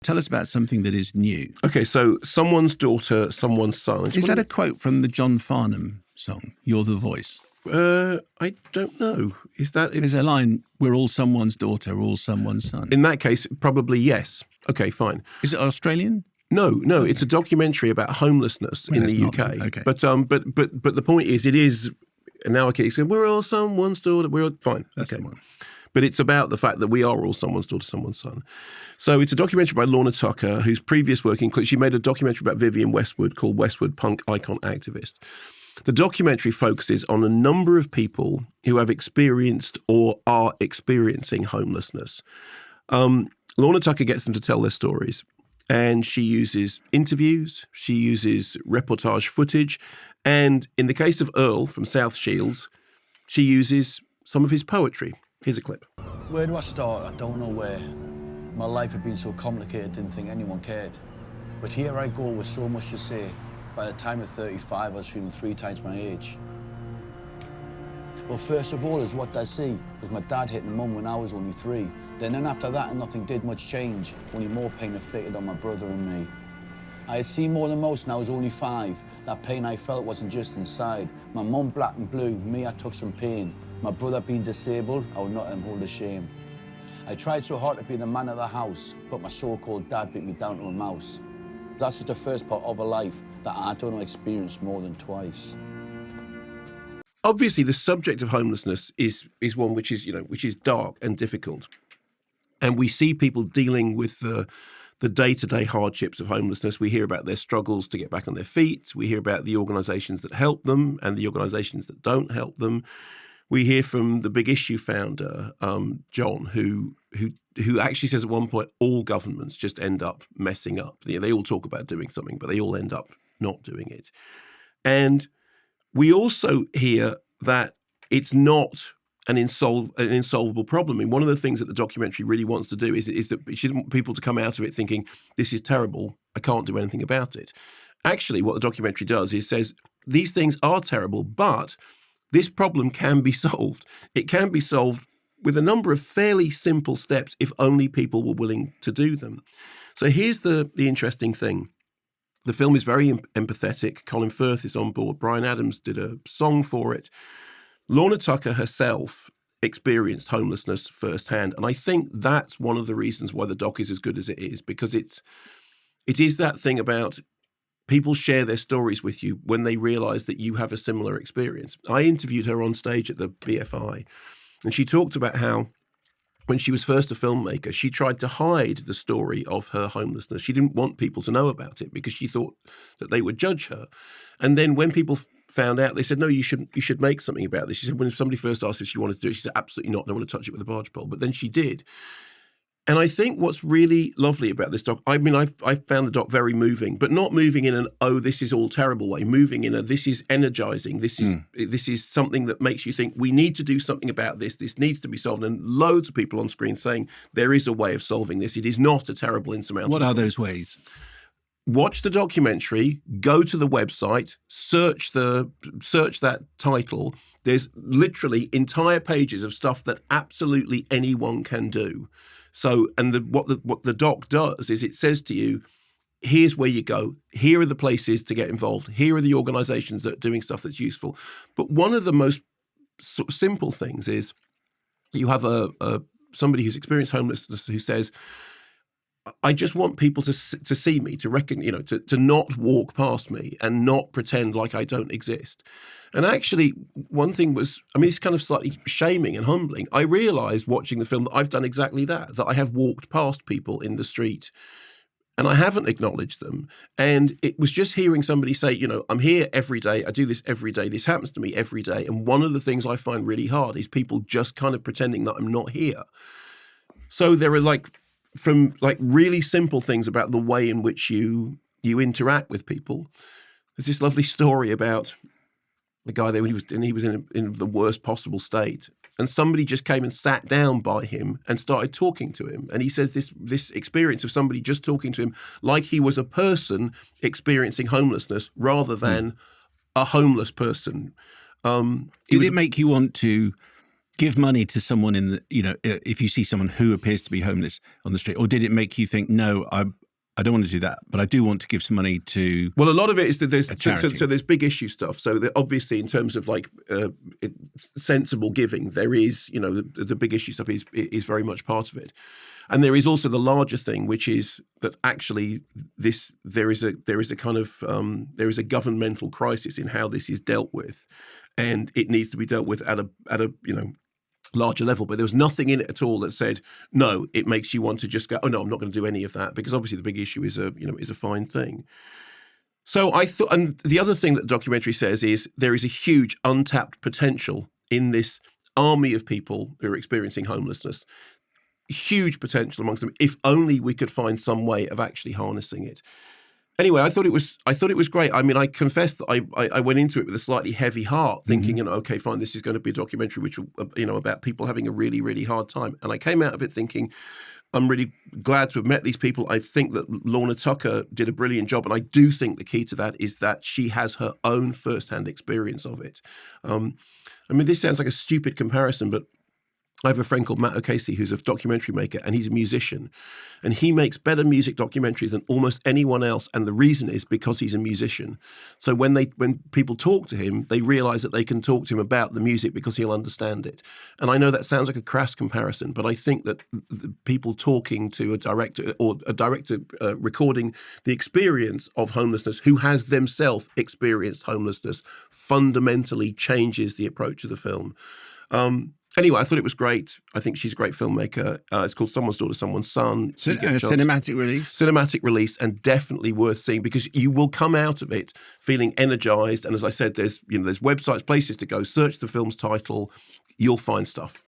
Tell us about something that is new. Okay, so someone's daughter, someone's son. Is that a quote from the John Farnham song, You're the Voice? I don't know. Is that... There's a line, we're all someone's daughter, all someone's son. In that case, probably yes. Okay, fine. Is it Australian? No, it's a documentary about homelessness in the UK. Okay. But the point is, it is... Now, okay, so we're all someone's daughter, we're all... Fine, That's okay. the one. But it's about the fact that we are all someone's daughter, someone's son. So it's a documentary by Lorna Tucker, whose previous work includes, she made a documentary about Vivienne Westwood called Westwood Punk Icon Activist. The documentary focuses on a number of people who have experienced or are experiencing homelessness. Lorna Tucker gets them to tell their stories, and she uses interviews, she uses reportage footage, and in the case of Earl from South Shields, she uses some of his poetry. Here's a clip. Where do I start? I don't know where. My life had been so complicated, didn't think anyone cared. But here I go with so much to say. By the time of 35, I was feeling 3 times my age. Well, first of all is what I see, because my dad hit my mum when I was only 3. Then after that, nothing did much change, only more pain inflicted on my brother and me. I had seen more than most and I was only 5. That pain I felt wasn't just inside. My mum black and blue, me I took some pain. My brother being disabled, I would not let him hold the shame. I tried so hard to be the man of the house, but my so-called dad beat me down to a mouse. That's just the first part of a life that I don't know experienced more than twice. Obviously, the subject of homelessness is one which is dark and difficult. And we see people dealing with the day-to-day hardships of homelessness. We hear about their struggles to get back on their feet. We hear about the organisations that help them and the organisations that don't help them. We hear from the Big Issue founder, John, who actually says at one point all governments just end up messing up. They all talk about doing something, but they all end up not doing it. And we also hear that it's not an insolvable problem. I mean, one of the things that the documentary really wants to do is that she doesn't want people to come out of it thinking, this is terrible, I can't do anything about it. Actually, what the documentary does is says, these things are terrible, but this problem can be solved. It can be solved with a number of fairly simple steps if only people were willing to do them. So here's the interesting thing. The film is very empathetic. Colin Firth is on board. Bryan Adams did a song for it. Lorna Tucker herself experienced homelessness firsthand. And I think that's one of the reasons why the doc is as good as it is, because it is that thing about people share their stories with you when they realise that you have a similar experience. I interviewed her on stage at the BFI, and she talked about how when she was first a filmmaker, she tried to hide the story of her homelessness. She didn't want people to know about it because she thought that they would judge her. And then when people found out, they said, no, you should make something about this. She said, when somebody first asked if she wanted to do it, she said, absolutely not. I don't want to touch it with a barge pole. But then she did. And I think what's really lovely about this doc, I mean, I found the doc very moving, but not moving in an, oh, this is all terrible way, moving in a, this is energizing. This is something that makes you think we need to do something about this. This needs to be solved. And loads of people on screen saying there is a way of solving this. It is not a terrible, insurmountable What are problem. those ways? Watch the documentary, go to the website, search that title. There's literally entire pages of stuff that absolutely anyone can do. So, and what the doc does is it says to you, here's where you go. Here are the places to get involved. Here are the organisations that are doing stuff that's useful. But one of the most sort of simple things is you have somebody who's experienced homelessness who says, I just want people to see me, to reckon, to not walk past me and not pretend like I don't exist. And actually, one thing was, I mean, it's kind of slightly shaming and humbling. I realised watching the film that I've done exactly that I have walked past people in the street and I haven't acknowledged them. And it was just hearing somebody say, I'm here every day. I do this every day. This happens to me every day. And one of the things I find really hard is people just kind of pretending that I'm not here. So there are from really simple things about the way in which you interact with people. There's this lovely story about the guy there when he was in the worst possible state, and somebody just came and sat down by him and started talking to him. And he says this experience of somebody just talking to him like he was a person experiencing homelessness rather than a homeless person. Did it make you want to give money to someone in the, if you see someone who appears to be homeless on the street? Or did it make you think, no, I don't want to do that, but I do want to give some money to Well, a lot of it is that there's charity. so there's big issue stuff. So obviously, in terms of like sensible giving, there is the big issue stuff is very much part of it, and there is also the larger thing, which is that actually there is a kind of there is a governmental crisis in how this is dealt with, and it needs to be dealt with at a larger level. But there was nothing in it at all that said, no, it makes you want to just go, oh no, I'm not going to do any of that, because obviously the big issue is a fine thing. So I thought, and the other thing that the documentary says is there is a huge untapped potential in this army of people who are experiencing homelessness. Huge potential amongst them, if only we could find some way of actually harnessing it. Anyway, I thought it was great. I mean, I confess that I went into it with a slightly heavy heart, thinking, okay, fine, this is going to be a documentary which will, about people having a really, really hard time. And I came out of it thinking, I'm really glad to have met these people. I think that Lorna Tucker did a brilliant job, and I do think the key to that is that she has her own first-hand experience of it. I mean, this sounds like a stupid comparison, but I have a friend called Matt O'Casey who's a documentary maker, and he's a musician, and he makes better music documentaries than almost anyone else. And the reason is because he's a musician. So when people talk to him, they realize that they can talk to him about the music because he'll understand it. And I know that sounds like a crass comparison, but I think that the people talking to a director recording the experience of homelessness who has themselves experienced homelessness fundamentally changes the approach of the film. Anyway, I thought it was great. I think she's a great filmmaker. It's called Someone's Daughter, Someone's Son. Cinematic release? Cinematic release, and definitely worth seeing, because you will come out of it feeling energized. And as I said, there's websites, places to go. Search the film's title. You'll find stuff.